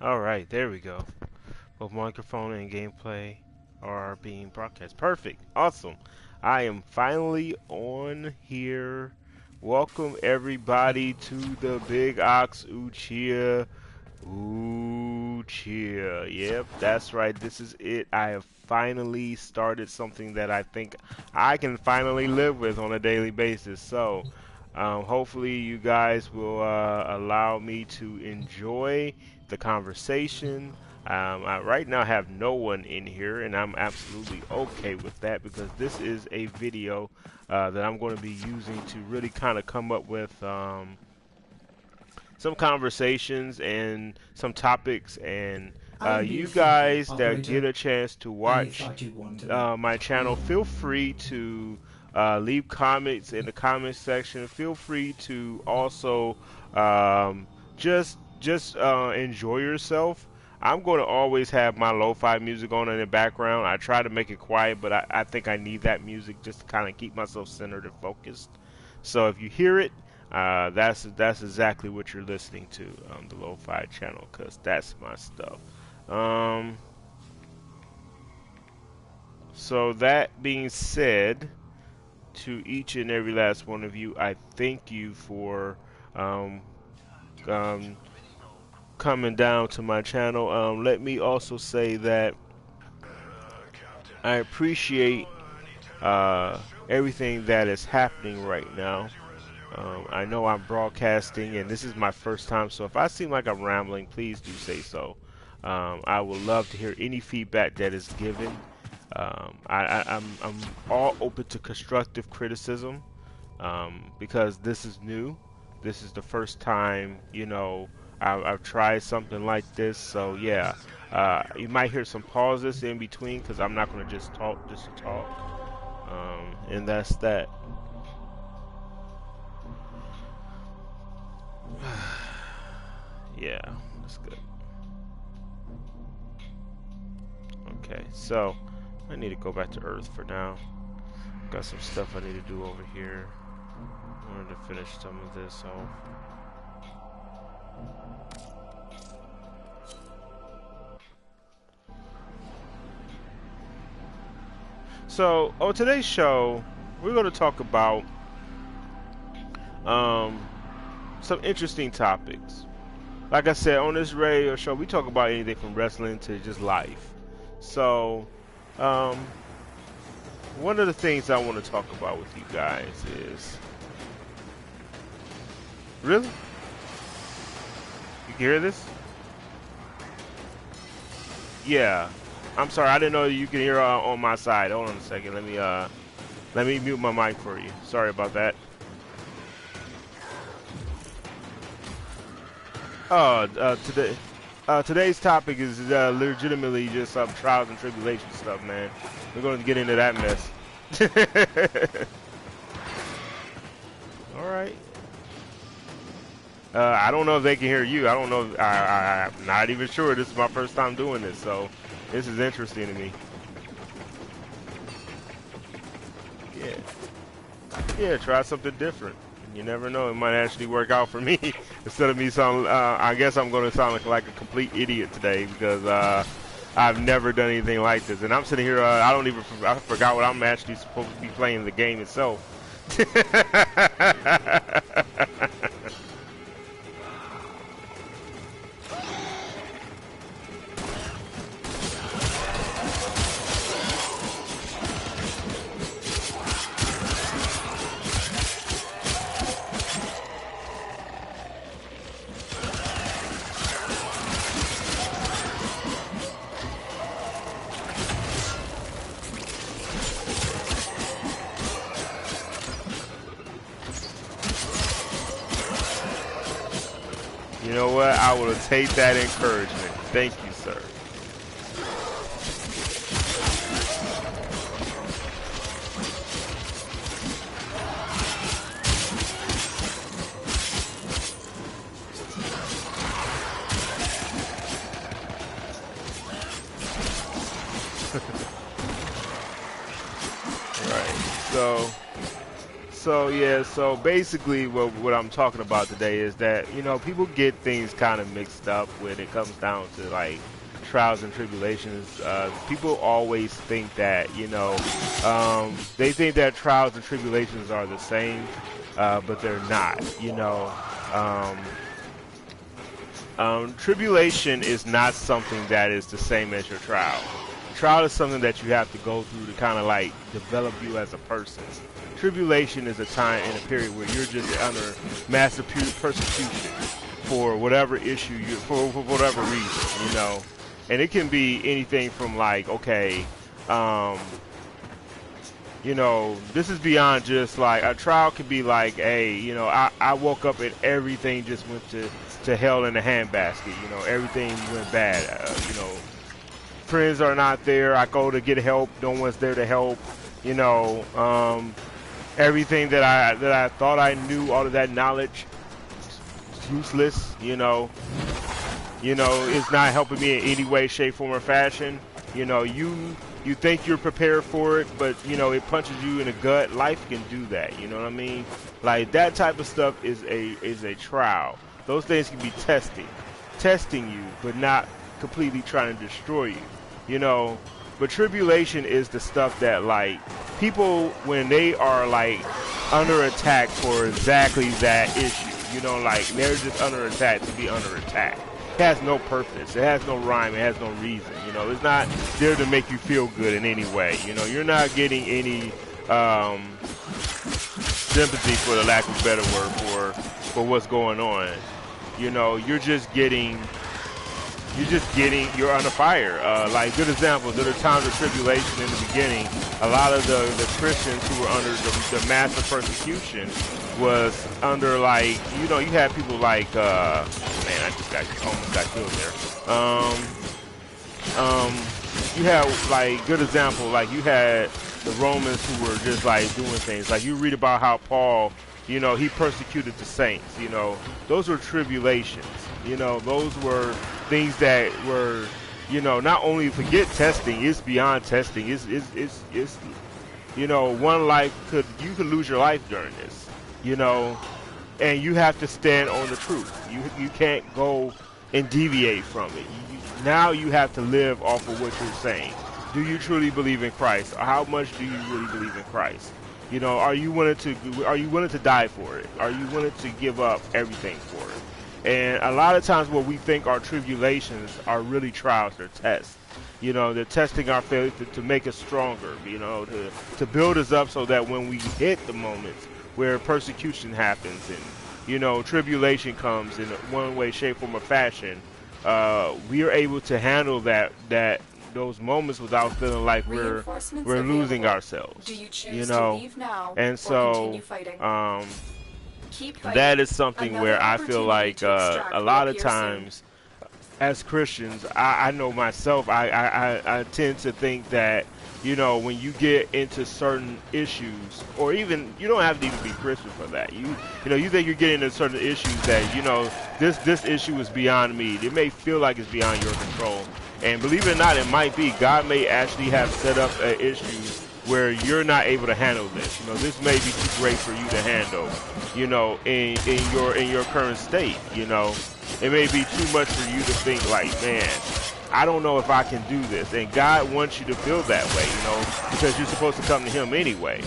Alright, there we go. Both microphone and gameplay are being broadcast. Perfect. Awesome. I am finally on here. Welcome everybody to the Big Ox Uchia. Uchia. Yep, that's right. This is it. I have finally started something that I think I can finally live with on a daily basis. So, hopefully you guys will allow me to enjoy the conversation. I right now have no one in here, and I'm absolutely okay with that because this is a video that I'm going to be using to really kind of come up with some conversations and some topics. And Allenby you speaking, guys that get operator. a chance to I watch thought you'd want to know. my channel, feel free to leave comments in the comment section. Feel free to also just enjoy yourself. I'm going to always have my lo-fi music on in the background. I try to make it quiet, but I think I need that music just to kind of keep myself centered and focused. So if you hear it, that's exactly what you're listening to on the lo-fi channel, because that's my stuff. Um, so that being said, to each and every last one of you, I thank you for um, um, coming down to my channel. Let me also say that I appreciate uh, everything that is happening right now. I know I'm broadcasting, and this is my first time, so if I seem like I'm rambling, please do say so. I would love to hear any feedback that is given. I'm all open to constructive criticism because this is new. This is the first time, I've tried something like this. So yeah, you might hear some pauses in between because I'm not going to just talk just to talk, and that's that. Yeah, that's good. Okay, so I need to go back to Earth for now. Got some stuff I need to do over here. I wanted to finish some of this off. So, on today's show, we're going to talk about um, some interesting topics. Like I said, on this radio show, we talk about anything from wrestling to just life. So, um, one of the things I want to talk about with you guys is really. You can hear this? Yeah. I'm sorry, I didn't know you can hear on my side. Hold on a second. Let me mute my mic for you. Sorry about that. Today's topic is legitimately just some trials and tribulation stuff, man. We're going to get into that mess. All right. I don't know if they can hear you. I don't know. I'm not even sure. This is my first time doing this, so this is interesting to me. Yeah. Yeah, try something different. You never know. It might actually work out for me. Instead of me sound, I guess I'm going to sound like a complete idiot today because I've never done anything like this. And I'm sitting here, I forgot what I'm actually supposed to be playing the game itself. You know what? I will take that encouragement. Thank you, sir. Right. So So basically, what I'm talking about today is that people get things kind of mixed up when it comes down to like trials and tribulations. People always think that they think that trials and tribulations are the same, but they're not. Um, Tribulation is not something that is the same as your trial. Trial is something that you have to go through to kind of like develop you as a person. Tribulation is a time and a period where you're just under massive persecution for whatever issue for whatever reason. And it can be anything from like, okay, um, this is beyond just like a trial could be like, hey, I woke up and everything just went to hell in a handbasket. Everything went bad. Friends are not there. I go to get help. No one's there to help. Everything that I thought I knew, all of that knowledge, is useless. It's not helping me in any way, shape, form, or fashion. You think you're prepared for it, but it punches you in the gut. Life can do that. You know what I mean? Like that type of stuff is a trial. Those things can be testing you, but not completely trying to destroy you. But tribulation is the stuff that like people when they are like under attack for exactly that issue. Like they're just under attack to be under attack. It has no purpose. It has no rhyme. It has no reason. It's not there to make you feel good in any way. You're not getting any sympathy, for the lack of a better word, for what's going on. You're under fire. Like good examples, there are times of tribulation in the beginning. A lot of the Christians who were under the massive persecution was under like, you had people like, man, I just almost got killed there. You had like good example, like you had the Romans who were just like doing things. Like you read about how Paul, he persecuted the saints. Those were tribulations. Those were things that were, not only forget testing, it's beyond testing. It's one life you could lose your life during this, and you have to stand on the truth. You can't go and deviate from it. Now you have to live off of what you're saying. Do you truly believe in Christ? How much do you really believe in Christ? Are you willing to die for it? Are you willing to give up everything for it? And a lot of times what we think are tribulations are really trials or tests. They're testing our faith to make us stronger, to build us up so that when we hit the moments where persecution happens and, tribulation comes in one way, shape, form, or fashion, we are able to handle those moments without feeling like we're losing ourselves. Do you choose to leave now and so continue fighting? That is something where I feel like a lot of times as Christians, I know myself, I tend to think that, when you get into certain issues, or even, you don't have to even be Christian for that. You think you're getting into certain issues that, this issue is beyond me. It may feel like it's beyond your control. And believe it or not, it might be. God may actually have set up an issue where you're not able to handle this. This may be too great for you to handle, in your current state. It may be too much for you to think like, man, I don't know if I can do this. And God wants you to feel that way, because you're supposed to come to Him anyway.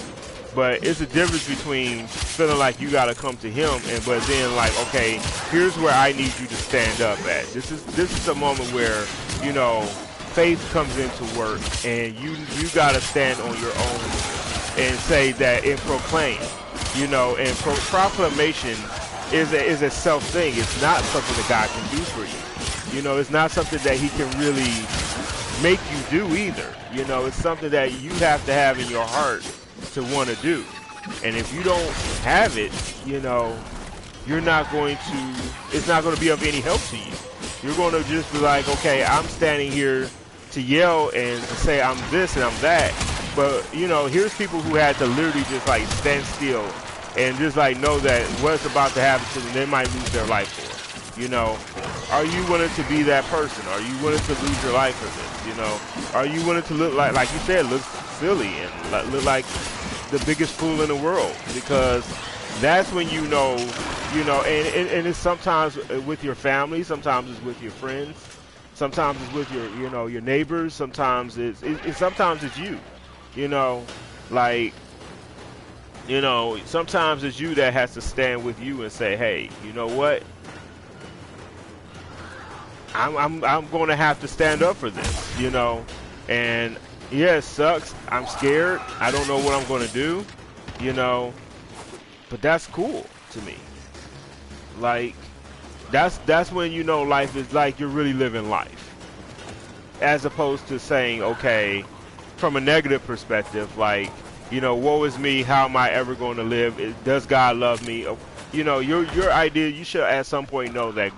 But it's a difference between feeling like you got to come to Him but then like, okay, here's where I need you to stand up at. This is a moment where, faith comes into work, and you got to stand on your own and say that and proclaim, and proclamation is a self thing. It's not something that God can do for you. It's not something that He can really make you do either. It's something that you have to have in your heart to want to do. And if you don't have it, you're not going to, it's not going to be of any help to you. You're going to just be like, okay, I'm standing here to yell and to say I'm this and I'm that. But, here's people who had to literally just like stand still and just like know that what's about to happen to them, they might lose their life for. Are you willing to be that person? Are you willing to lose your life for this? Are you willing to look like you said, look silly and look like the biggest fool in the world, because that's when and it's sometimes with your family, sometimes it's with your friends, sometimes it's with your neighbors, sometimes sometimes it's you, you know, like sometimes it's you that has to stand with you and say, hey, you know what? I'm going to have to stand up for this, and yeah, it sucks. I'm scared. I don't know what I'm going to do, you know, but that's cool to me. Like, that's when life is like you're really living life, as opposed to saying, okay, from a negative perspective, like, woe is me. How am I ever going to live? Does God love me? Your idea. You should at some point know that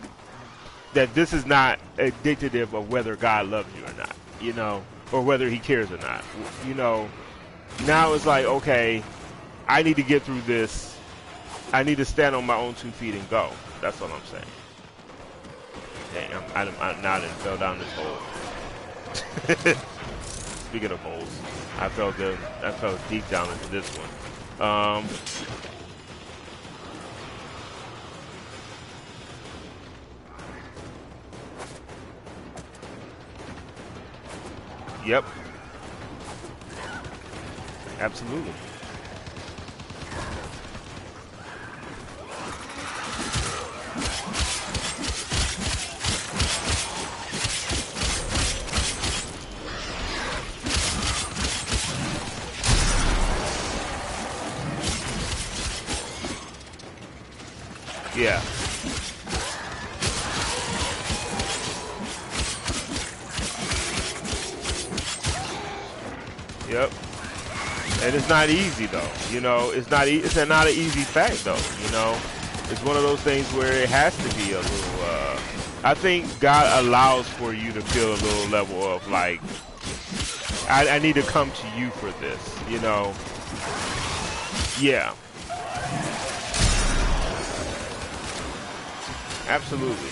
this is not indicative of whether God loves you or not, or whether He cares or not. Now it's like, okay, I need to get through this. I need to stand on my own 2 feet and go. That's what I'm saying. Dang, I'm now didn't fell down this hole. Speaking of holes, I fell deep down into this one. Yep. Absolutely. Yeah. Yep. And it's not easy though. It's not. It's not an easy fact though. It's one of those things where it has to be a little. I think God allows for you to feel a little level of like, I need to come to you for this. Yeah. Absolutely.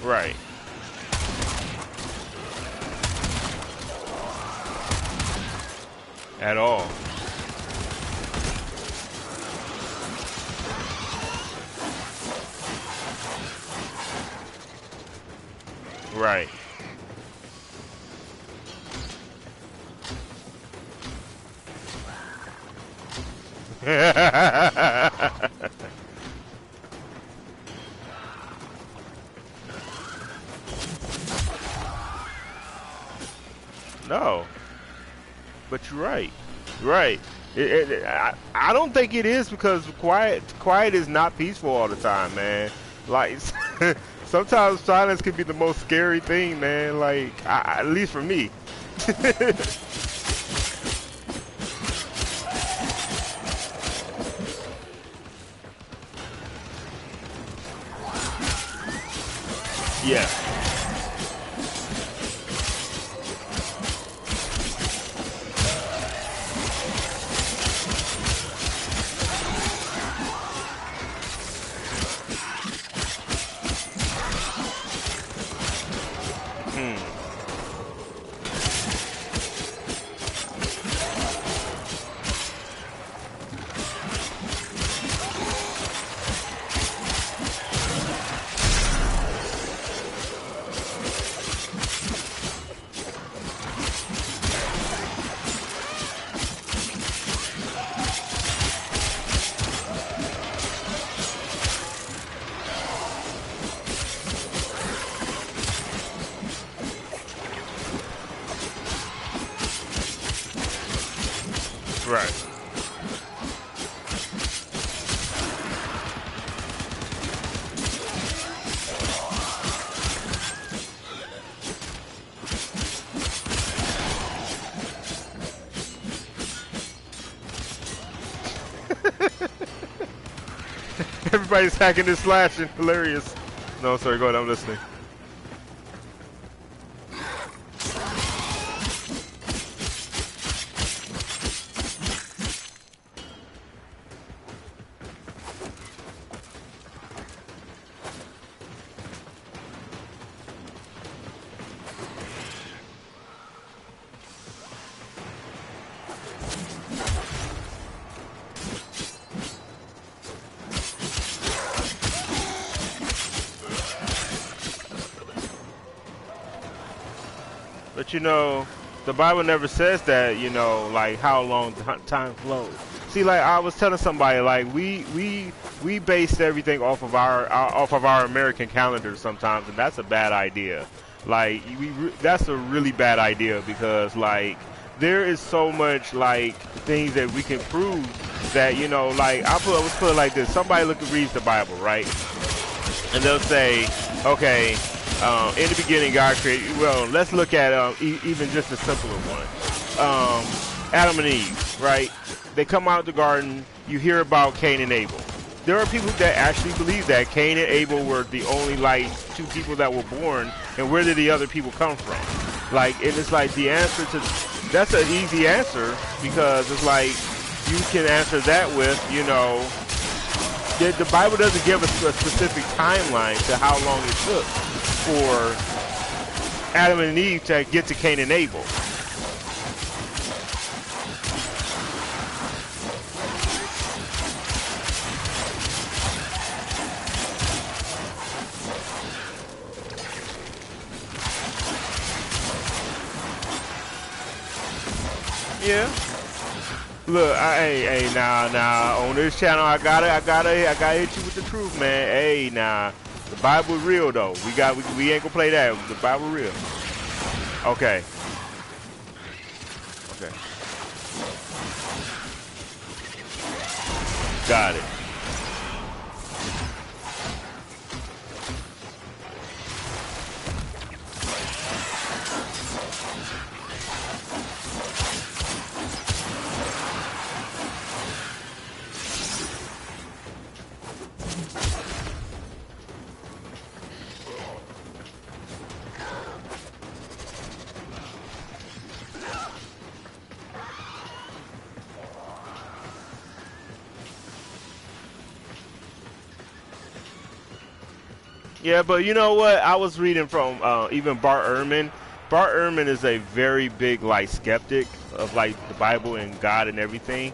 Right. At all. Right. No, but you're right. You're right. I don't think it is, because quiet is not peaceful all the time, man. Like, sometimes silence can be the most scary thing, man. Like, at least for me. Yeah. Right. Everybody's hacking and slashing. Hilarious. No, sorry, go ahead. I'm listening. But the Bible never says that. Like how long time flows. See, like I was telling somebody, like we base everything off of our American calendar sometimes, and that's a bad idea. Like that's a really bad idea because like there is so much like things that we can prove that like let's put it like this. Somebody reads the Bible, right? And they'll say, okay, in the beginning God created. Well, let's look at even just a simpler one, Adam and Eve, right? They come out of the garden. You hear about Cain and Abel. There are people that actually believe that Cain and Abel were the only like two people that were born, and where did the other people come from? Like, and it's like the answer to that's an easy answer because it's like you can answer that with the Bible doesn't give us a specific timeline to how long it took for Adam and Eve to get to Cain and Abel. Yeah. Look, hey, nah. On this channel, I gotta hit you with the truth, man. Hey, nah. The Bible real though. We ain't gonna play that. The Bible real. Okay. Okay. Got it. Yeah, but you know what? I was reading from even Bart Ehrman. Bart Ehrman is a very big like skeptic of like the Bible and God and everything.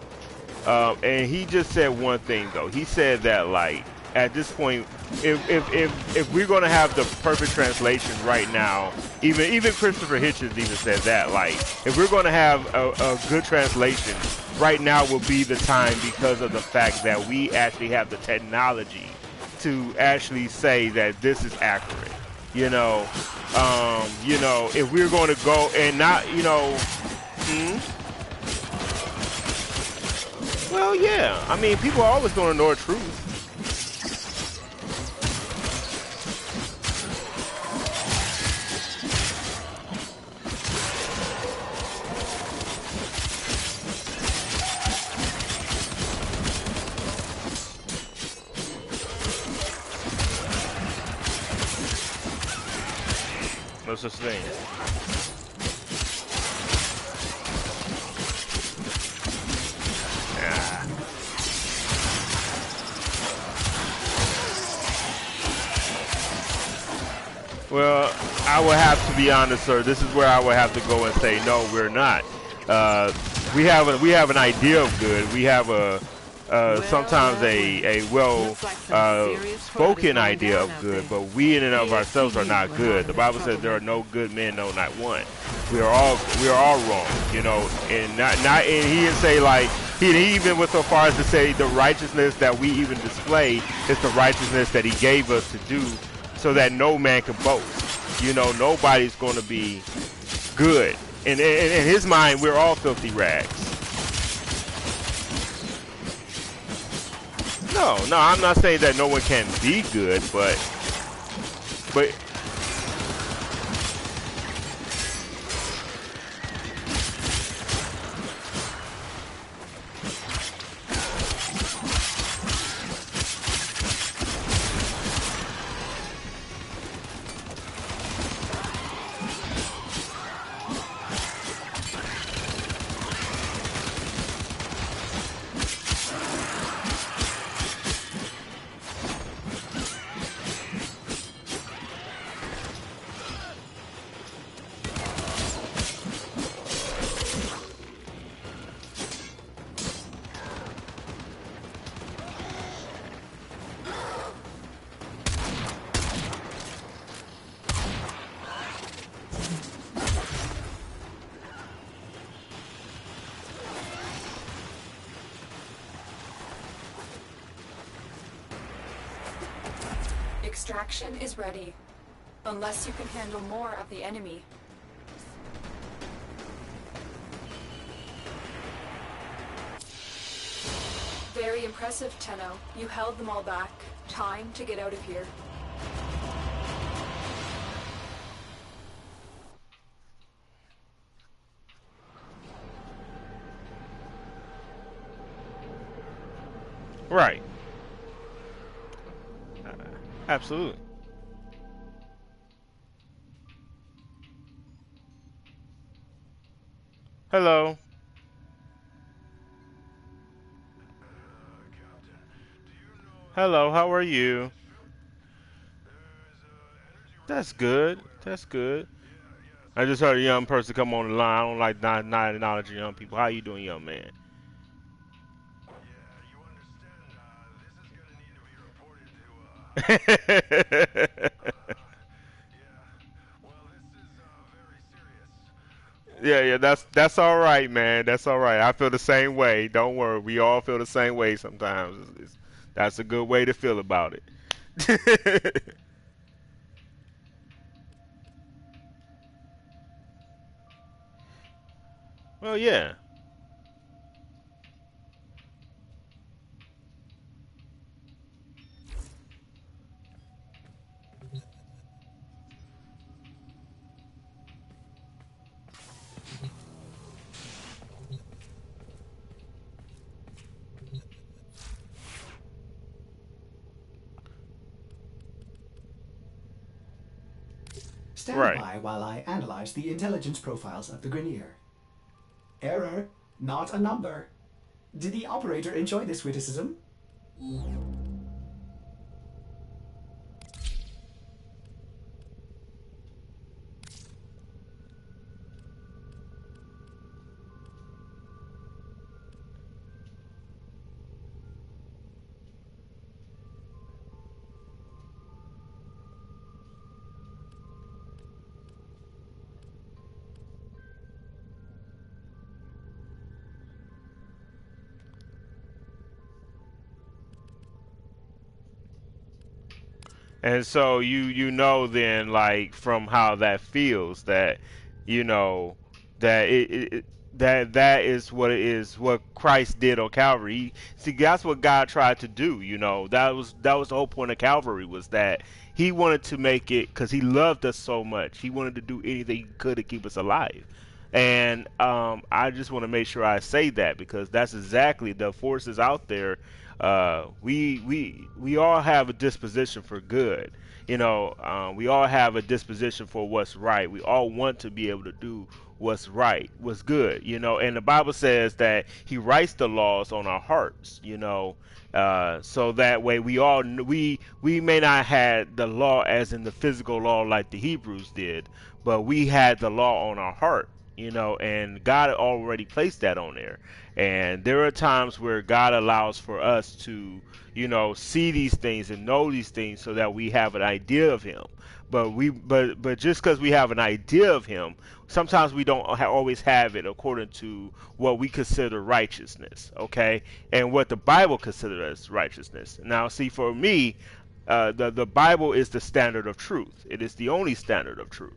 And he just said one thing though. He said that like at this point, if we're gonna have the perfect translation right now, even Christopher Hitchens even said that like if we're gonna have a good translation right now will be the time because of the fact that we actually have the technology to actually say that this is accurate. If we're going to go and not, well, yeah. I mean, people are always going to know the truth. No such thing. Well, I will have to be honest, sir. This is where I will have to go and say no, we're not. We have an idea of good. We have sometimes a spoken idea of good, but we in and of ourselves are not good. The Bible says there are no good men, no, not one. We are all wrong, and and he didn't say like he even went so far as to say the righteousness that we even display is the righteousness that he gave us to do, so that no man can boast. Nobody's going to be good. In his mind, we're all filthy rags. No, I'm not saying that no one can be good, but Extraction is ready. Unless you can handle more of the enemy. Very impressive, Tenno. You held them all back. Time to get out of here. Right. Uh, Absolutely. Hello. Hello, how are you? That's good. That's good. I just heard a young person come on the line. I don't like not acknowledging young people. How you doing, young man? Yeah, yeah, that's all right, man. That's all right. I feel the same way. Don't worry. We all feel the same way sometimes. That's a good way to feel about it. Well, yeah. Stand Right. by while I analyze the intelligence profiles of the Grineer. Error, not a number. Did the operator enjoy this witticism? And so you know then like from how that feels that you know that that is what it is what Christ did on Calvary. See, that's what God tried to do. That was the whole point of Calvary was that He wanted to make it because He loved us so much. He wanted to do anything He could to keep us alive. And I just want to make sure I say that because that's exactly the forces out there. We all have a disposition for good. We all have a disposition for what's right. We all want to be able to do what's right, what's good. And the Bible says that He writes the laws on our hearts. So that way we may not have the law as in the physical law like the Hebrews did, but we had the law on our heart. And God already placed that on there. And there are times where God allows for us to, see these things and know these things so that we have an idea of Him. But just because we have an idea of Him, sometimes we don't always have it according to what we consider righteousness, okay, and what the Bible considers as righteousness. Now, see, for me, the Bible is the standard of truth. It is the only standard of truth.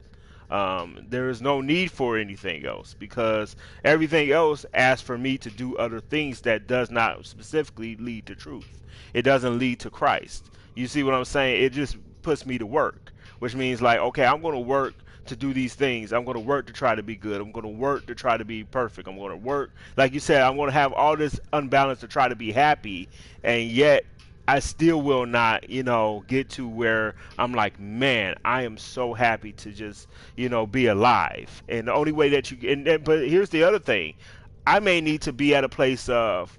There is no need for anything else because everything else asks for me to do other things that does not specifically lead to truth. It doesn't lead to Christ. You see what I'm saying? It just puts me to work, which means like, okay, I'm going to work to do these things. I'm going to work to try to be good. I'm going to work to try to be perfect. I'm going to work, like you said, I'm going to have all this unbalance to try to be happy, and yet I still will not, get to where I'm like, man, I am so happy to just, be alive. And the only way that but here's the other thing. I may need to be at a place of,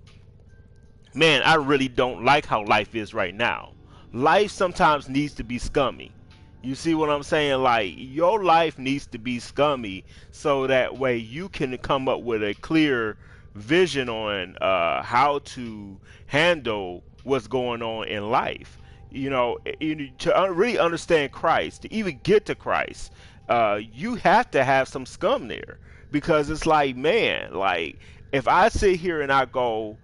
man, I really don't like how life is right now. Life sometimes needs to be scummy. You see what I'm saying? Like, your life needs to be scummy so that way you can come up with a clear vision on how to handle what's going on in life. To really understand Christ, to even get to Christ, you have to have some scum there because it's like, man, if I sit here and I go,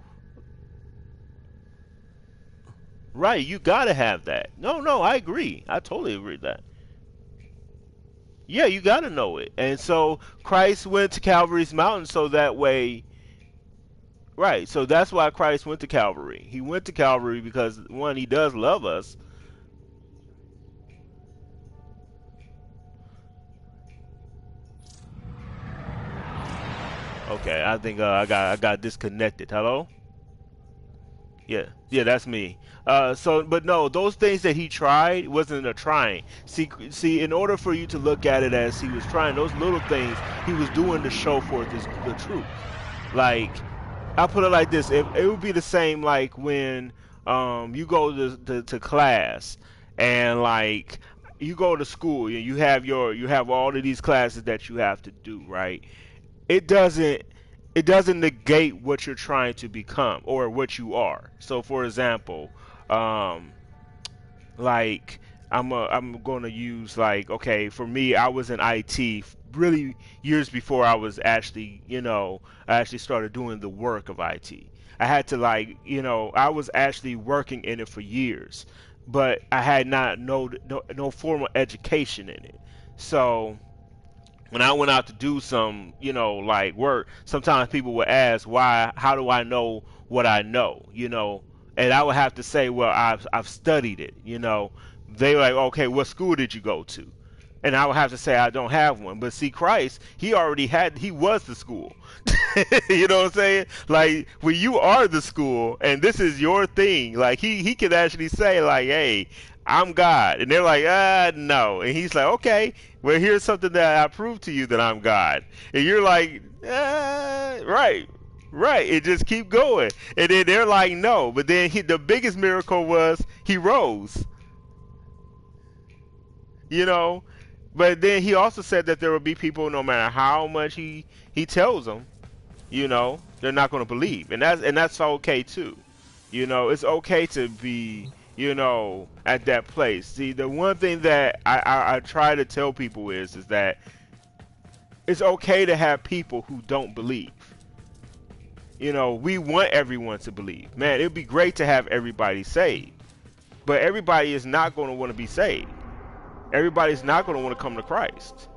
Right, you gotta have that. No, no, I agree. I totally agree with that. Yeah, you gotta know it. And so Christ went to Calvary's mountain so that way, right, so that's why Christ went to Calvary. He went to Calvary because one, he does love us. Okay, I think I got disconnected. Hello? Yeah, yeah, that's me. So, but no, those things that he tried wasn't a trying. See, in order for you to look at it as he was trying, those little things he was doing to show forth the truth. Like, I put it like this: it would be the same like when you go to class and like you go to school and you have all of these classes that you have to do, right? it doesn't it doesn't negate what you're trying to become or what you are. So for example, um like I'm going to use like, okay, for me I was in IT really years before I was actually, I actually started doing the work of IT. I had to like, I was actually working in it for years, but I had not no formal education in it. So when I went out to do some, like work, sometimes people would ask, why, how do I know what I know, And I would have to say, well, I've studied it, They were like, okay, what school did you go to? And I would have to say I don't have one. But see, Christ, he was the school. You know what I'm saying? Like when you are the school and this is your thing, like he could actually say like, hey, I'm God. And they're like, no. And he's like, okay, well, here's something that I prove to you that I'm God. And you're like, right. Right, it just keep going, and then they're like, no. But then the biggest miracle was he rose, you know. But then he also said that there will be people, no matter how much he tells them, they're not going to believe, and that's okay too. It's okay to be, at that place. See, the one thing that I try to tell people is that it's okay to have people who don't believe. We want everyone to believe. Man, it'd be great to have everybody saved, but everybody is not going to want to be saved. Everybody's not going to want to come to Christ,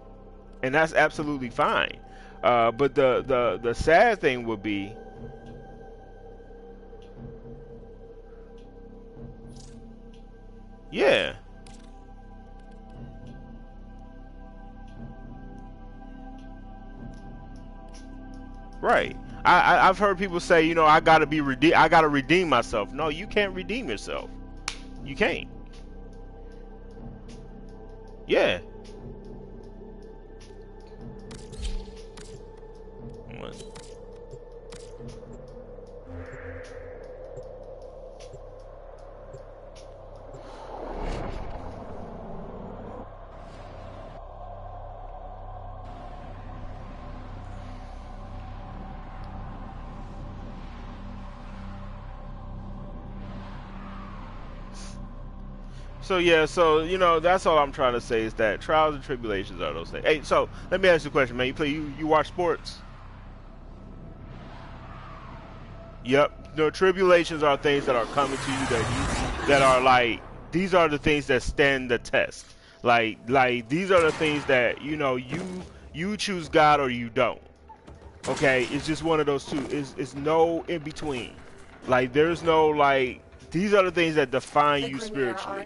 and that's absolutely fine. But the sad thing would be, yeah, right. I've heard people say, I gotta be I gotta redeem myself. No, you can't redeem yourself. You can't. Yeah. So yeah, that's all I'm trying to say is that trials and tribulations are those things. Hey, so let me ask you a question, man. You watch sports? Yep. No, tribulations are things that are coming to you that are like, these are the things that stand the test. Like these are the things that you choose God or you don't. Okay, it's just one of those two. It's no in between. Like there's no like, these are the things that define you spiritually,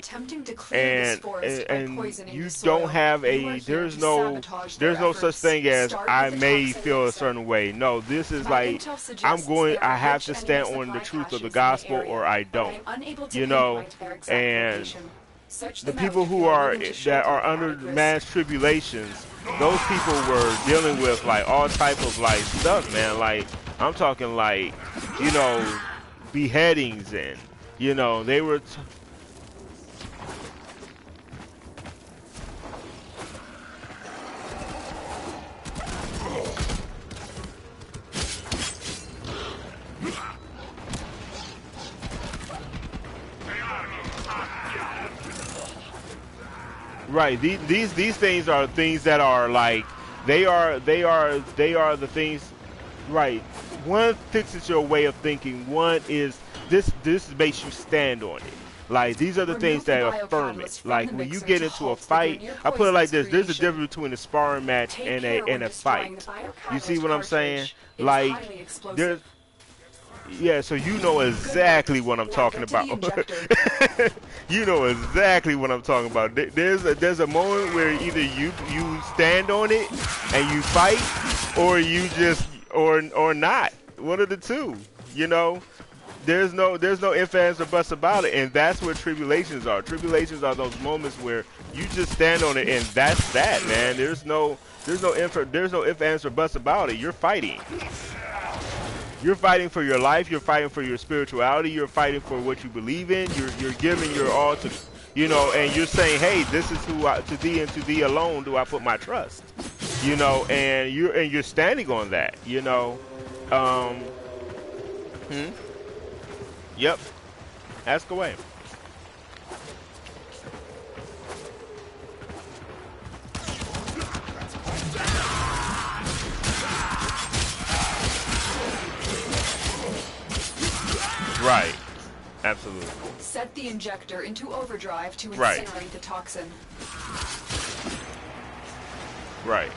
and you don't have a there's no such thing as I may feel a certain way. No, this is like, I have to stand on the truth of the gospel or I don't, and the people that are under mass tribulations, those people were dealing with like all type of like stuff, man. Like I'm talking like, beheadings, and they were right. These things are things that are like, they are the things. Right. One fixes your way of thinking. One is this makes you stand on it. Like, these are the things Remove the that affirm it. biocatalyst from Like, the when you mixer get to into a halt the fight, Grenier I put it like poison's this: there's a creation. difference between a sparring match Take and care when a destroying the fight. You see biocatalyst what I'm saying? cartridge. It is Like, highly explosive. there's yeah, so you know Good work. exactly what I'm Now talking get to the about. injector. You know exactly what I'm talking about. There's a moment where either you stand on it and you fight, or you just or not. One of the two. You know, there's no ifs ands or buts about it, and that's what tribulations are. Tribulations are those moments where you just stand on it, and that's that, man. There's no ifs ands or buts about it. You're fighting. You're fighting for your life. You're fighting for your spirituality. You're fighting for what you believe in. You're giving your all to, and you're saying, hey, this is to thee and to thee alone do I put my trust. And you're standing on that. Um, hmm? Yep. Ask away. Right. Absolutely. Set the injector into overdrive to Right. incinerate the toxin. Right.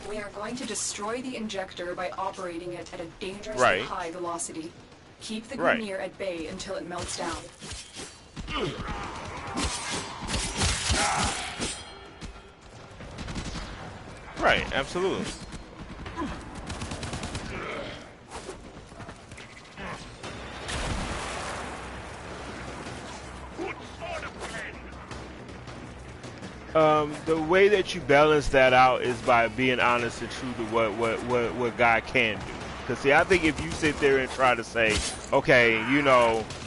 We are going to destroy the injector by operating it at a dangerously Right. high velocity. Keep the Right. Grenier at bay until it melts down. Right. Absolutely. The way that you balance that out is by being honest and true to what God can do. Because see, I think if you sit there and try to say, okay,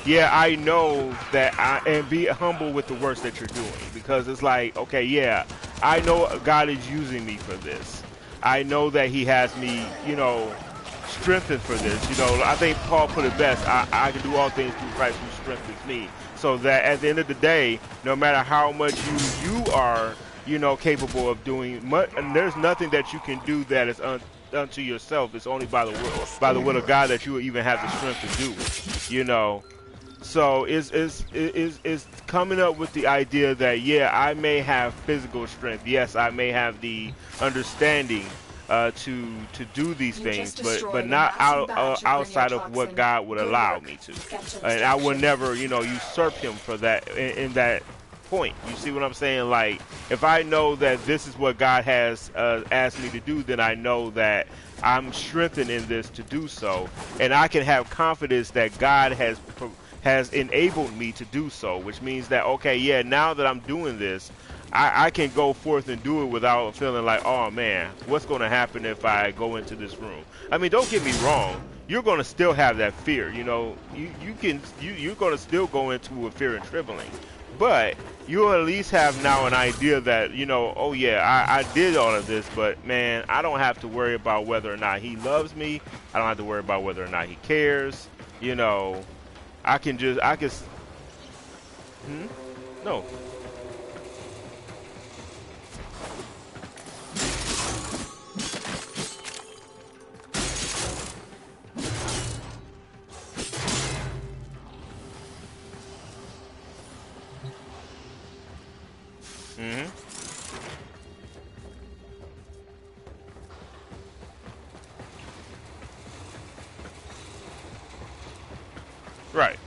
yeah, I know that and be humble with the works that you're doing, because it's like, okay, yeah, I know God is using me for this. I know that He has me, strengthened for this. I think Paul put it best. I can do all things through Christ who strengthens me. So that at the end of the day, no matter how much you are, capable of doing, and there's nothing that you can do that is unto yourself. It's only by the will of God that you will even have the strength to do it. So it's coming up with the idea that, yeah, I may have physical strength. Yes, I may have the understanding to do these things, but not outside of what God would allow me to. And I will never, usurp Him for that in that point. You see what I'm saying? Like, if I know that this is what God has asked me to do, then I know that I'm strengthened in this to do so, and I can have confidence that God has enabled me to do so, which means that, okay, yeah, now that I'm doing this, I can go forth and do it without feeling like, oh man, what's going to happen if I go into this room? I mean, don't get me wrong. You're going to still have that fear. You're going to still go into with fear and trembling. But you'll at least have now an idea that, oh yeah, I did all of this, but man, I don't have to worry about whether or not He loves me. I don't have to worry about whether or not He cares. I can. No. Mm-hmm. Right.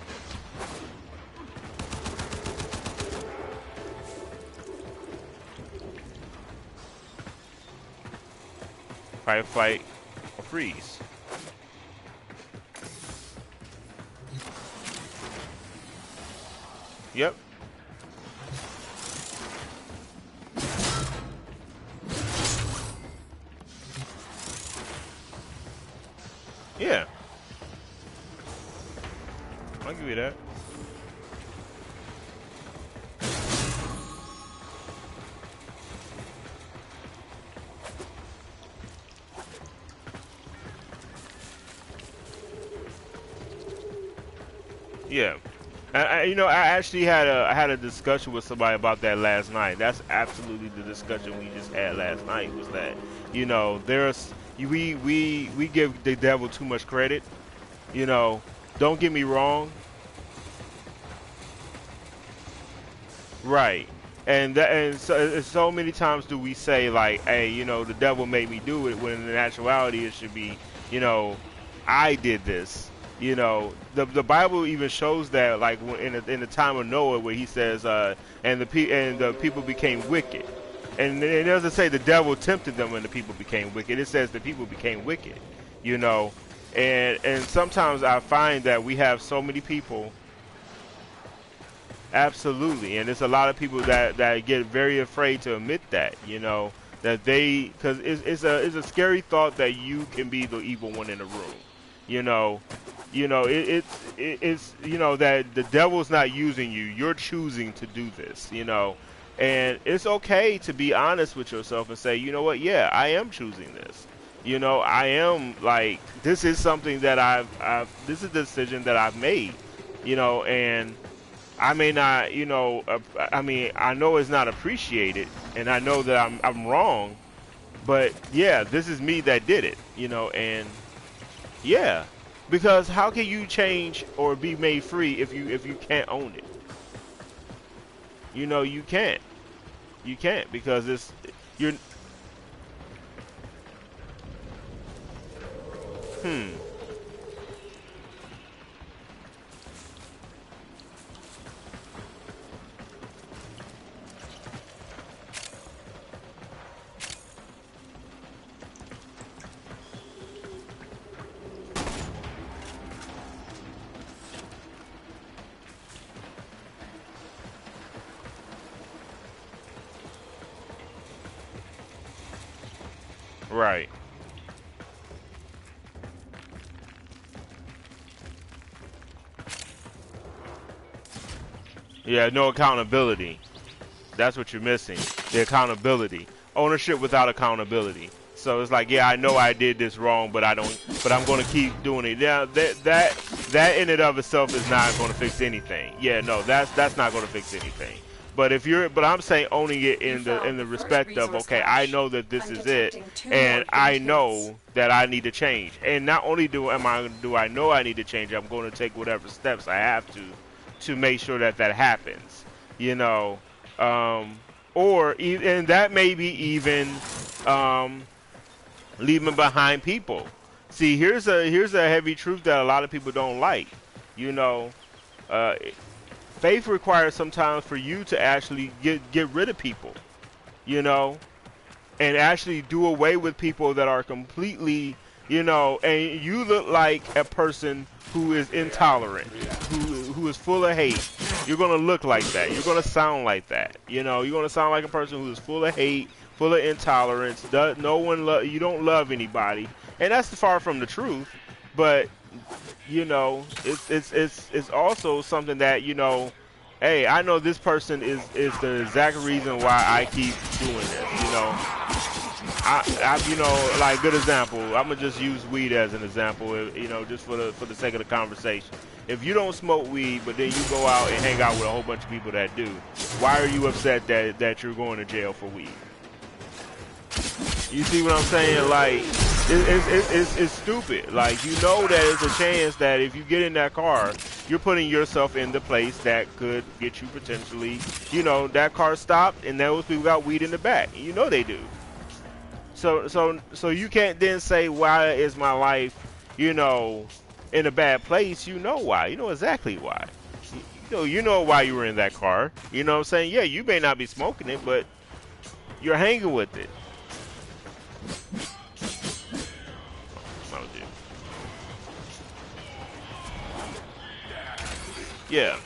Fight, flight, or freeze. Yep. Yeah. I'll give you that. Yeah. I actually had a discussion with somebody about that last night. That's absolutely the discussion we just had last night. Was that we give the devil too much credit. You know, Don't get me wrong. Right. And so many times do we say like, hey, the devil made me do it, when in actuality it should be, you know, I did this. The Bible even shows that, like in the time of Noah, where he says, and the people became wicked, and it doesn't say the devil tempted them when the people became wicked. It says the people became wicked. You know, and sometimes I find that we have so many people. Absolutely, and there's a lot of people that get very afraid to admit that, that because it's a scary thought that you can be the evil one in the room, you know, it's that the devil's not using you, you're choosing to do this, and it's okay to be honest with yourself and say, you know what, yeah, I am choosing this, I am like this is something that this is a decision that I've made, and I may not, I mean, I know it's not appreciated, and I know that I'm wrong, but yeah, this is me that did it, and yeah, because how can you change or be made free if you can't own it? You can't because you're hmm right. Yeah, no accountability. That's what you're missing. The accountability. Ownership without accountability. So it's like, yeah, I know I did this wrong, but I don't. But I'm going to keep doing it. Yeah, that in and of itself is not going to fix anything. Yeah, no, that's not going to fix anything. But I'm saying owning it You in the found the first respect of, resource okay, I cache. know that this I'm is it, detecting 2 more and I faint hits. know that I need to change. And not only do I know I need to change, I'm going to take whatever steps I have to make sure that happens. You know, um, and that may be even um, leaving behind people. See, here's a heavy truth that a lot of people don't like. You know, uh, faith requires sometimes for you to actually get rid of people. You know, and actually do away with people that are completely, and you look like a person who is intolerant, who is full of hate. You're gonna look like that. You're gonna sound like that. You're gonna sound like a person who is full of hate, full of intolerance. No one you don't love anybody, and that's far from the truth. But it's also something that hey, I know this person is the exact reason why I keep doing this. Like good example. I'm gonna just use weed as an example. Just for the sake of the conversation. If you don't smoke weed, but then you go out and hang out with a whole bunch of people that do, why are you upset that you're going to jail for weed? You see what I'm saying? Like, it's stupid. Like, that there's a chance that if you get in that car, you're putting yourself in the place that could get you potentially, that car stopped and those people got weed in the back. They do. So you can't then say, why is my life, in a bad place? You know why. You know exactly why. You know why you were in that car. You know what I'm saying? Yeah, you may not be smoking it, but you're hanging with it. Oh, dude. Yeah.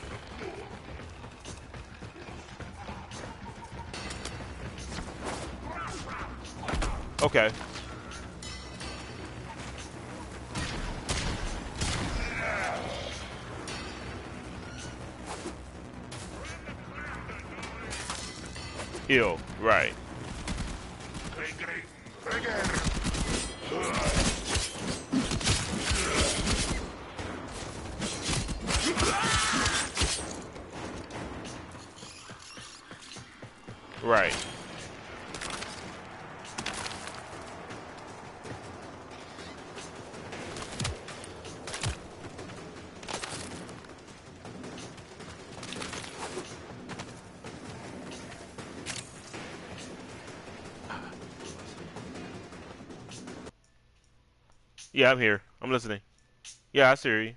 Okay. Ill. Right. Right. Yeah, I'm here. I'm listening. Yeah, I hear you.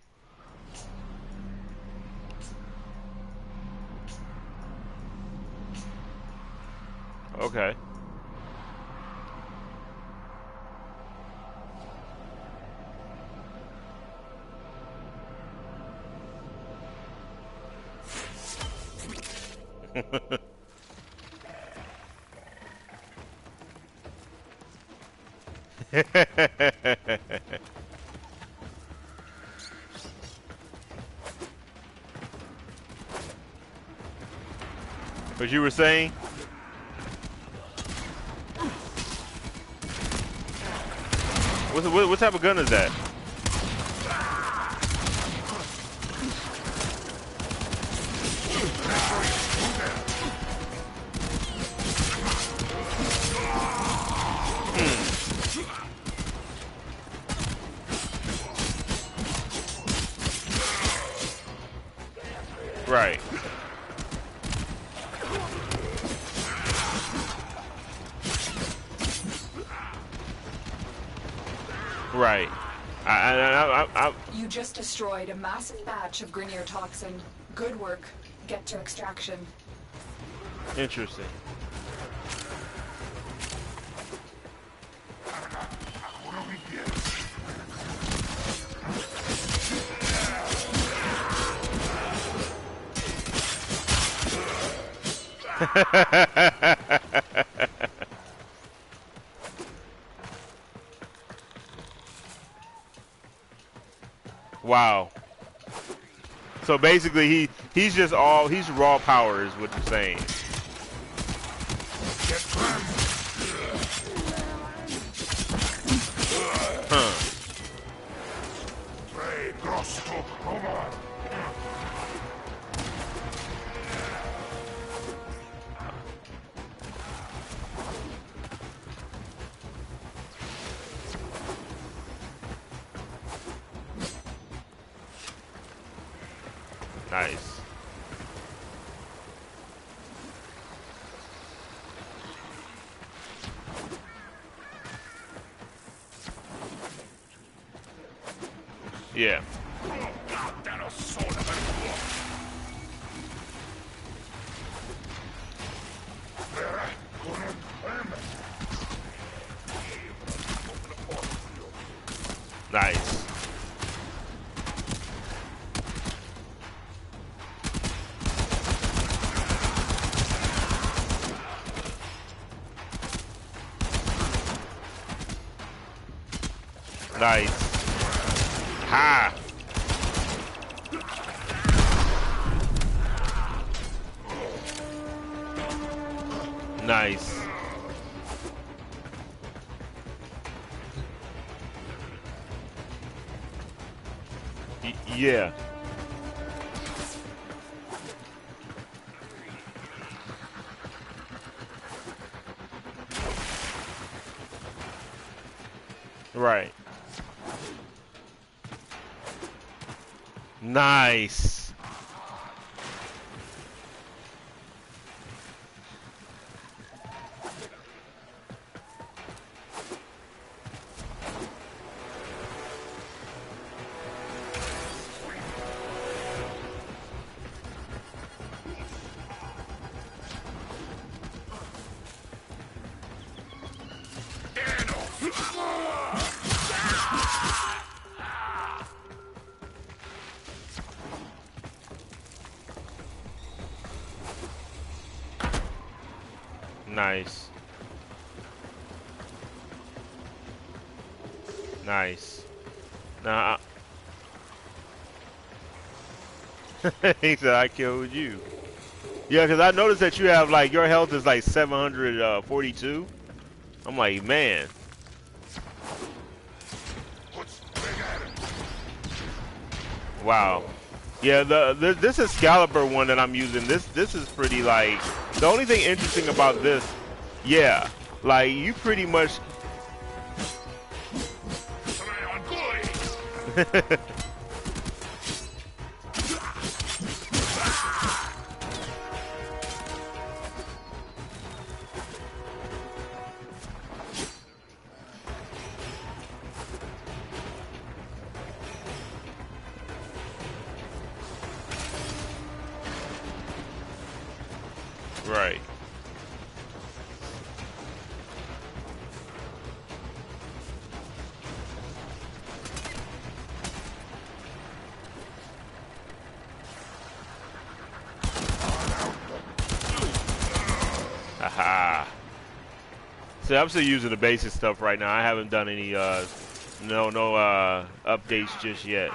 Okay. What you were saying? What type of gun is that? Right. Right. You just destroyed a massive batch of Grineer toxin. Good work. Get to extraction. Interesting. Wow. So basically, he's just he's raw power, is what you're saying. Huh. Nice. Yeah. Nice. Nice. Ha! Nice. Yeah. Right. Nice. Nice. Nice. Now, he said I killed you. Yeah, because I noticed that you have like your health is like 742. I'm like, man. Wow. Yeah, this Excalibur one that I'm using. This is pretty like the only thing interesting about this. Yeah, like you pretty much. Right. Aha. See, I'm still using the basic stuff right now. I haven't done any no updates just yet.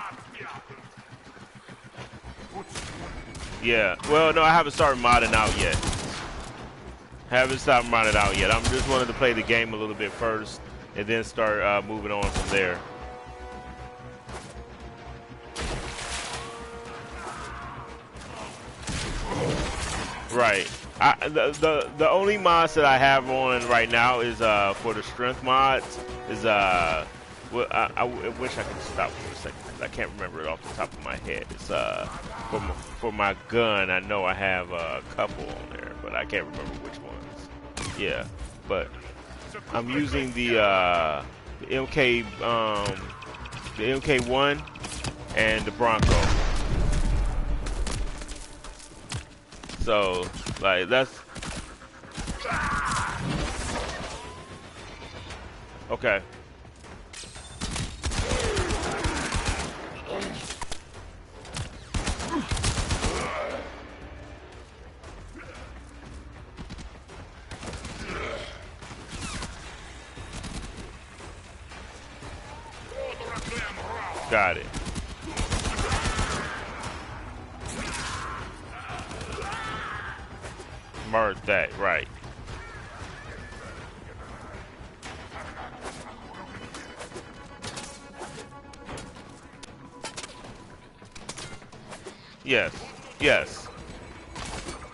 Yeah. Well, no, I haven't started modding out yet. Haven't started modding out yet. I'm just wanting to play the game a little bit first, and then start moving on from there. Right. The only mods that I have on right now is for the strength mods is well, I wish I could stop for a second because I can't remember it off the top of my head. It's for my gun. I know I have a couple on there, but I can't remember which ones. Yeah, but I'm using the MK1 and the Bronco. So, like, that's... Okay. Got it. Mark that, right. Yes, yes.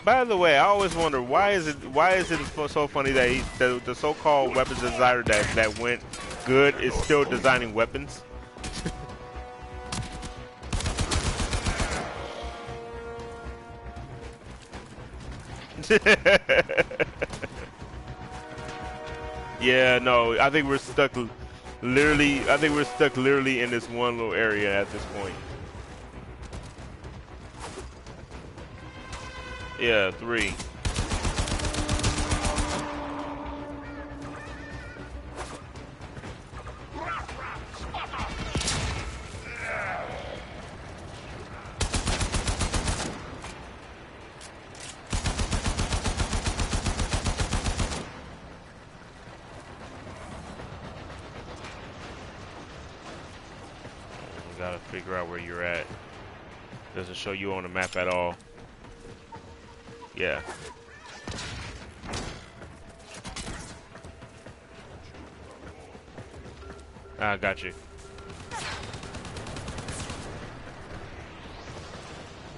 By the way, I always wonder why is it so funny that the so-called weapons designer that went good is still designing weapons. Yeah, no, I think we're stuck literally. I think we're stuck literally in this one little area at this point. Yeah, 3. Gotta figure out where you're at. Doesn't show you on the map at all. Yeah. I got you.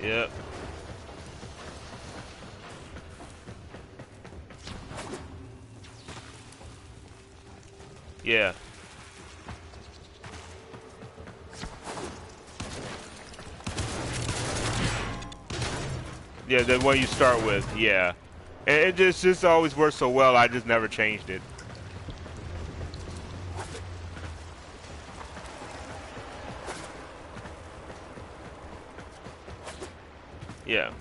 Yep. Yeah. Yeah, the one you start with, yeah. And it just always works so well, I just never changed it. Yeah.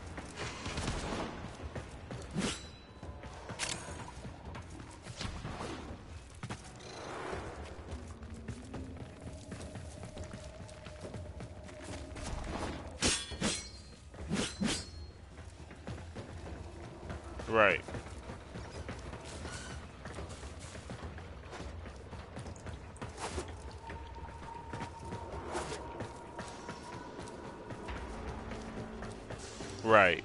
Right. Right.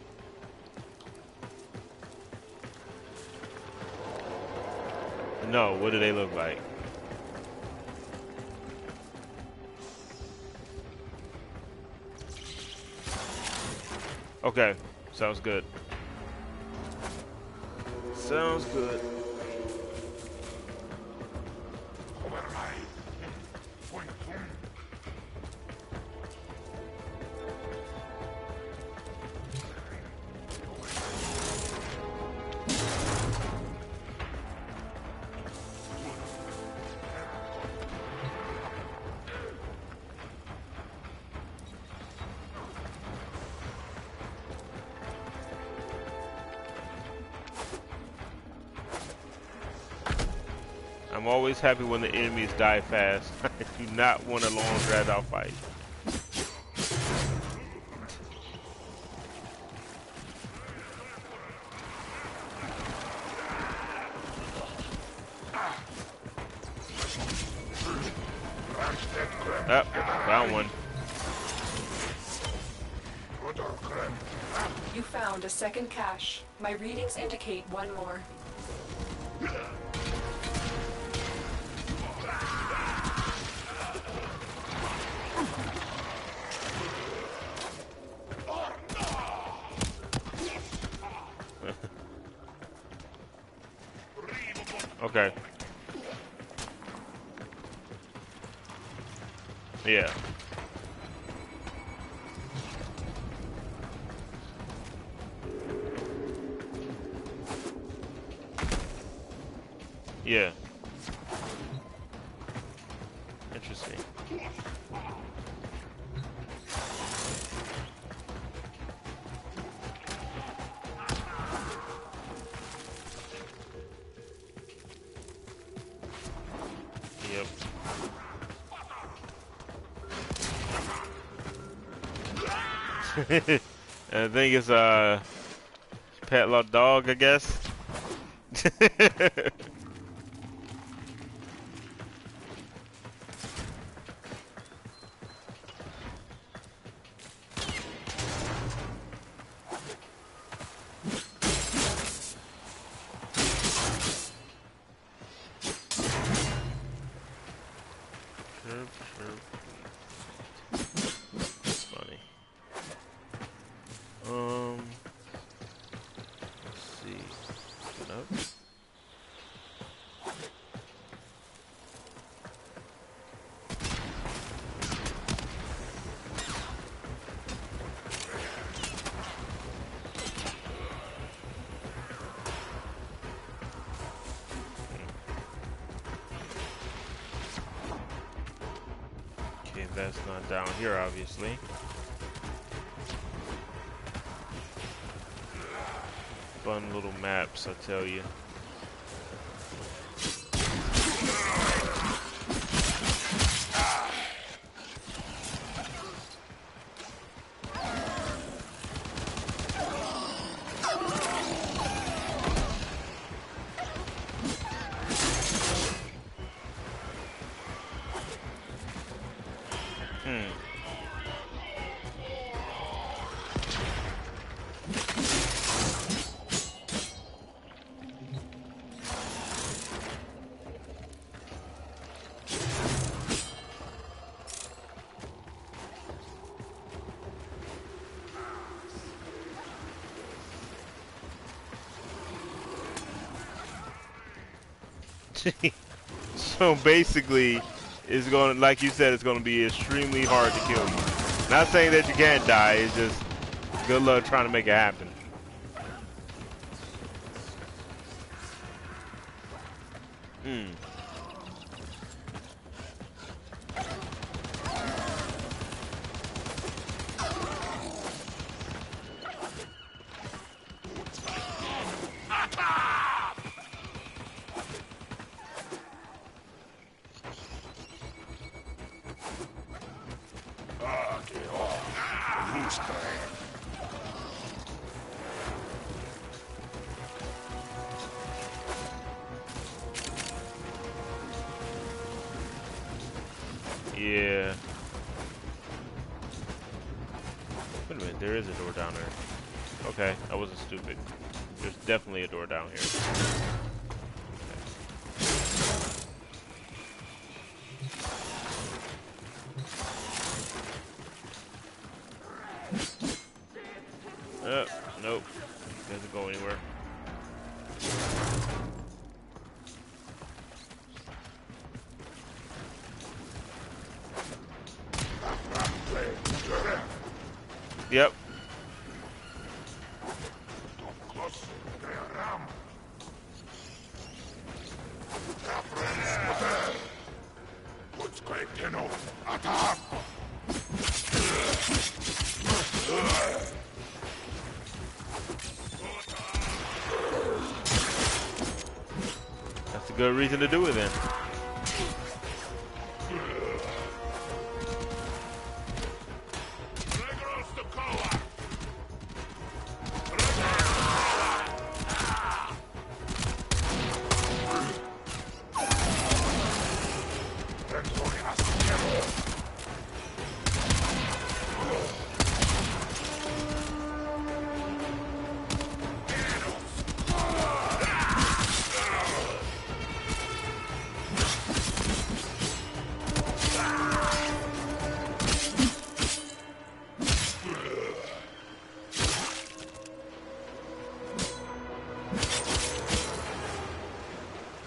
No, what do they look like? Okay, sounds good. Sounds good. I'm always happy when the enemies die fast. I do not want a long dragged out fight. Oh, found one. You found a second cache. My readings indicate one more. Okay. Yeah. Yeah. Interesting. Yep. I think it's a pet little dog, I guess. That's funny. Let's see. Nope. Okay, that's not down here, obviously. Fun little maps, I tell you. So basically, it's going to, like you said, it's going to be extremely hard to kill you. Not saying that you can't die, it's just good luck trying to make it happen. Yeah. Wait a minute, there is a door down there. Okay, I wasn't stupid. There's definitely a door down here. Nope. Doesn't go anywhere. Yep. That's the a good reason to do it then.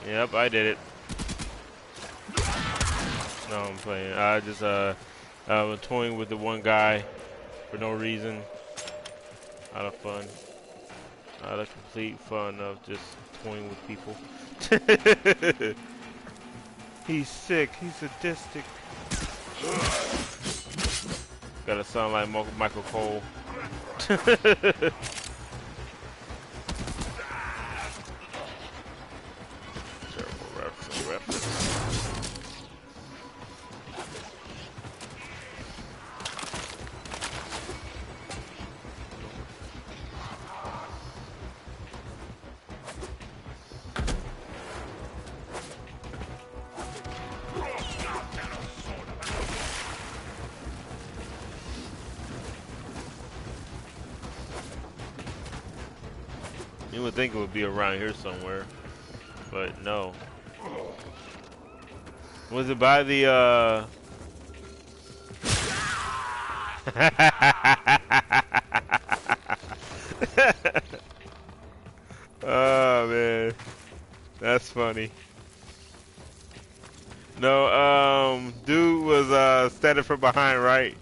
Yep, I did it. No, I'm playing. I just was toying with the one guy for no reason. Out of fun. Out of complete fun of just toying with people. He's sick. He's sadistic. Gotta sound like Michael Cole. Reference. You would think it would be around here somewhere, but no. Was it by the Oh man, that's funny. No, dude was standing from behind, right?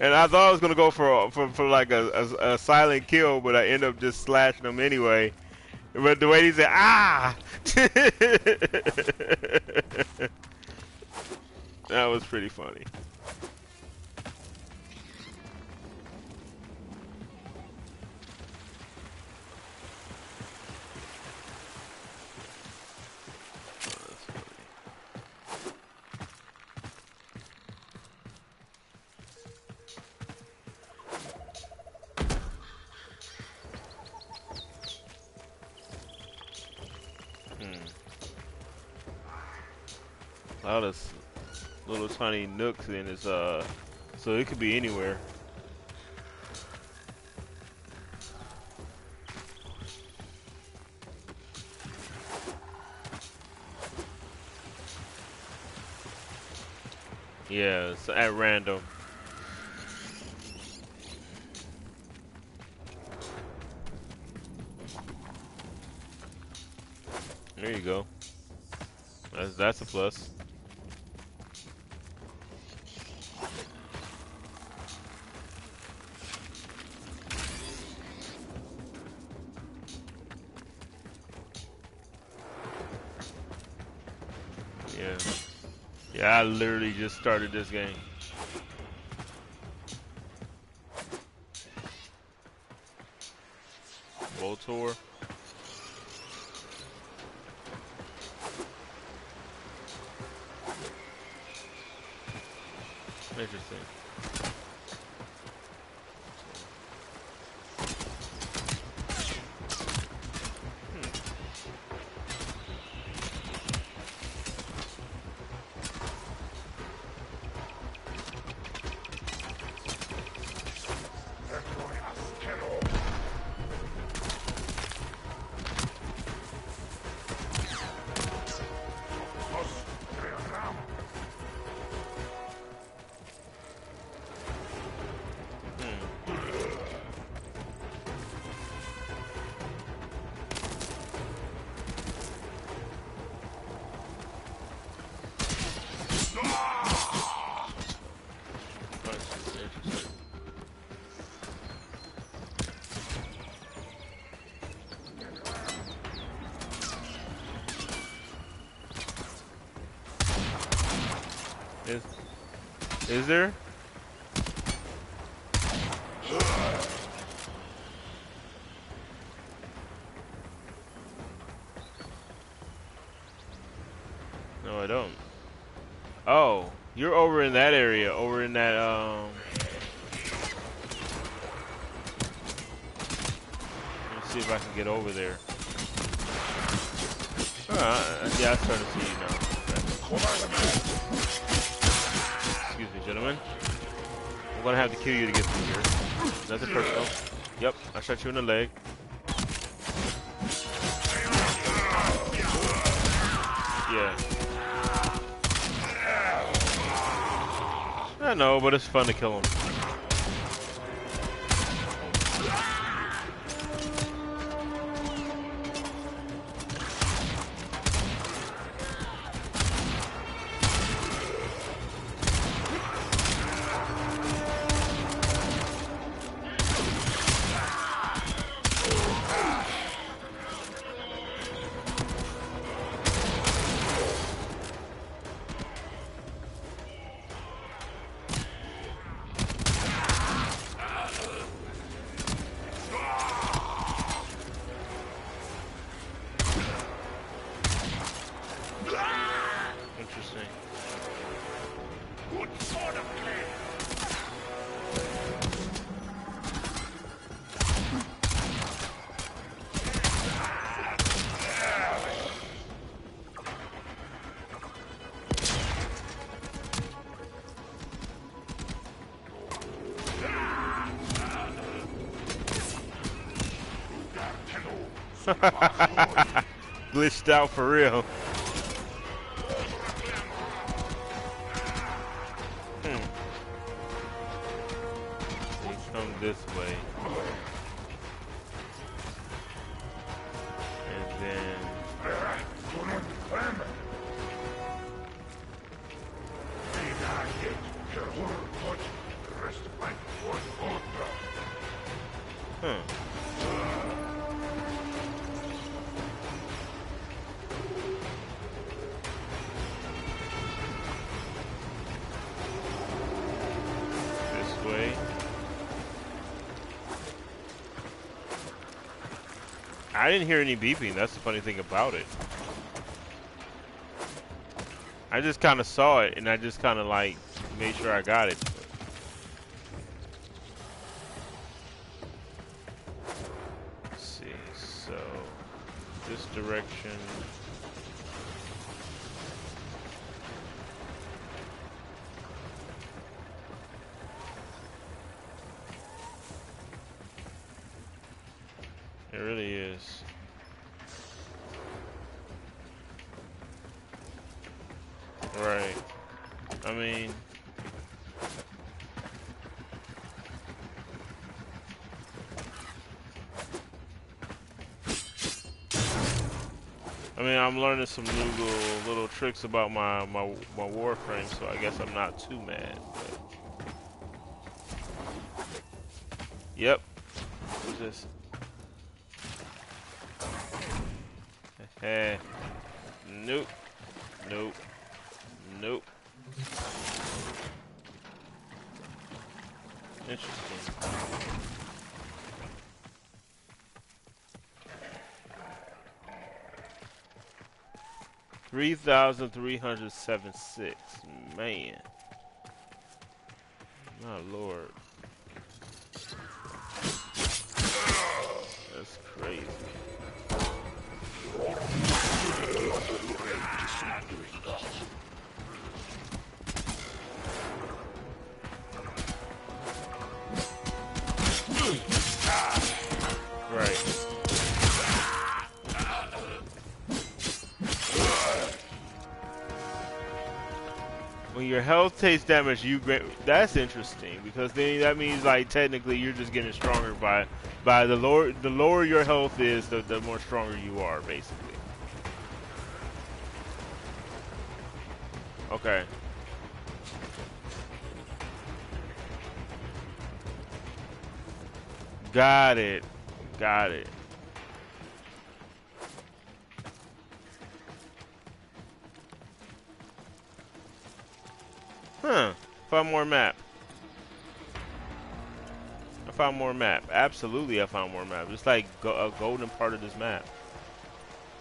And I thought I was gonna go for like a silent kill, but I end up just slashing him anyway. But the way he said, "Ah," that was pretty funny. A lot of little tiny nooks in his so it could be anywhere. Yeah, it's at random. There you go. That's a plus. Yeah. Yeah, I literally just started this game. Voltor. Interesting. Is there? I don't. Oh, you're over in that area, over in that let me see if I can get over there. Yeah, I'm starting to see you now. Okay. Excuse me, gentlemen. I'm gonna have to kill you to get through here. Nothing personal. Yep, I shot you in the leg. Yeah. I know, but it's fun to kill him. Interesting. Glitched out for real. Come this way. And then this way. I didn't hear any beeping. That's the funny thing about it. I just kind of saw it, and I just kind of like made sure I got it. Let's see. So this direction. It really is. Right. I mean, I'm learning some new little tricks about my Warframe, so I guess I'm not too mad. But... Yep. What's this? Hey. Nope. Nope. Nope. Interesting. $3,376. Man. My lord. That's crazy. Right. When your health takes damage, that's interesting because then that means like technically you're just getting stronger by the lower your health is, the more stronger you are basically. Okay. Got it. Got it. Huh. Found more map. I found more map. Absolutely, I found more map. It's like a golden part of this map.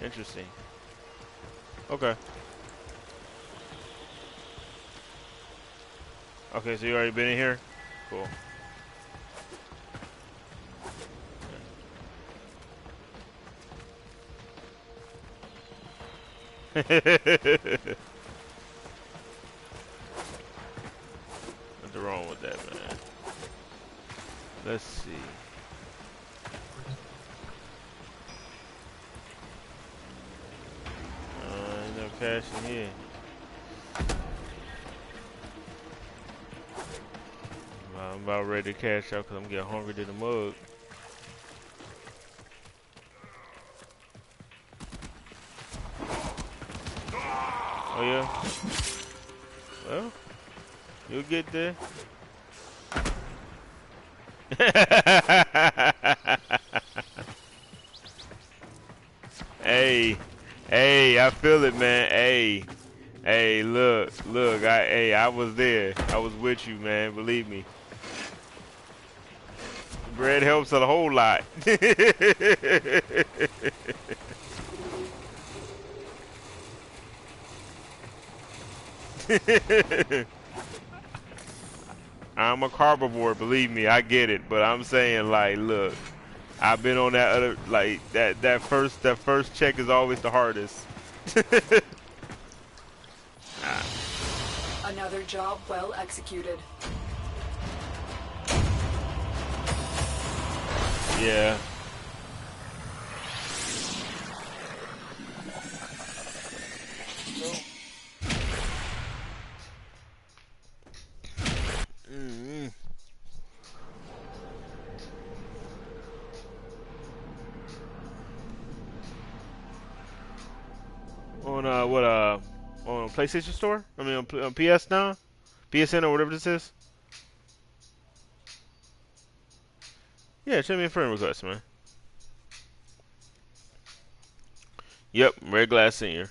Interesting. Okay. Okay, so you already been in here? Cool. Nothing wrong with that, man. Let's see. Ain't no cash in here. I'm about ready to cash out because I'm getting hungry to the mug. Oh yeah? Well, you'll get there. Hey, hey, I feel it, man. Hey, hey, look, I was there. I was with you, man. Believe me. Bread helps a whole lot. I'm a carbivore, believe me, I get it. But I'm saying, like, look, I've been on that other, like, that first check is always the hardest. Another job well executed. Yeah. Mm-hmm. On what on PlayStation Store? I mean on PS now, PSN or whatever this is. Yeah, send me a friend request, man. Yep, Red Glass Senior.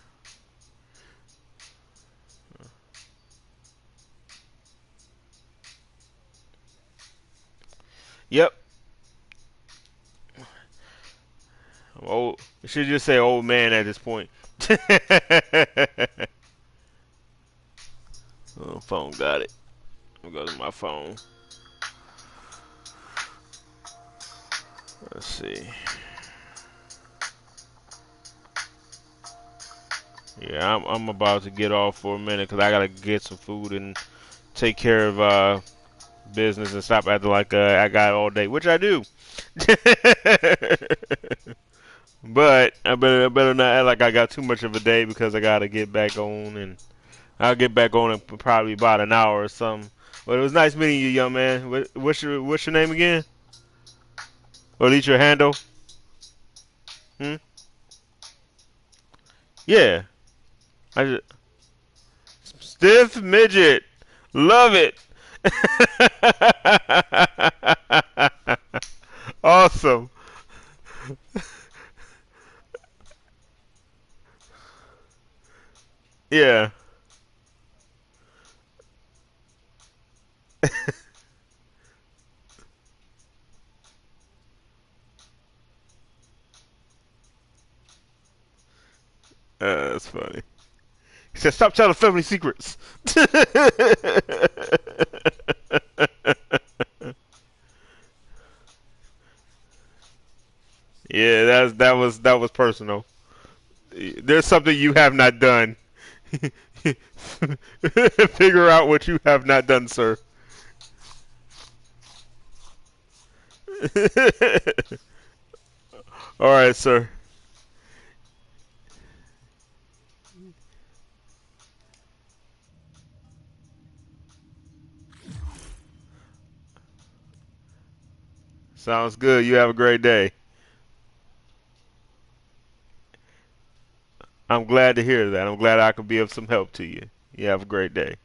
Yep. I'm old. I should just say old man at this point. Oh, phone got it. I'll go to my phone. Let's see. Yeah, I'm about to get off for a minute because I gotta get some food and take care of business and stop acting like I got all day, which I do. But I better not act like I got too much of a day because I gotta get back on, and I'll get back on in probably about an hour or something. But it was nice meeting you, young man. What's your name again? Or at least your handle? Hmm? Yeah. I just, Stiff midget. Love it. Awesome. Yeah. That's funny. He said, "Stop telling family secrets." Yeah, that was personal. There's something you have not done. Figure out what you have not done, sir. All right, sir. Sounds good. You have a great day. I'm glad to hear that. I'm glad I could be of some help to you. You have a great day.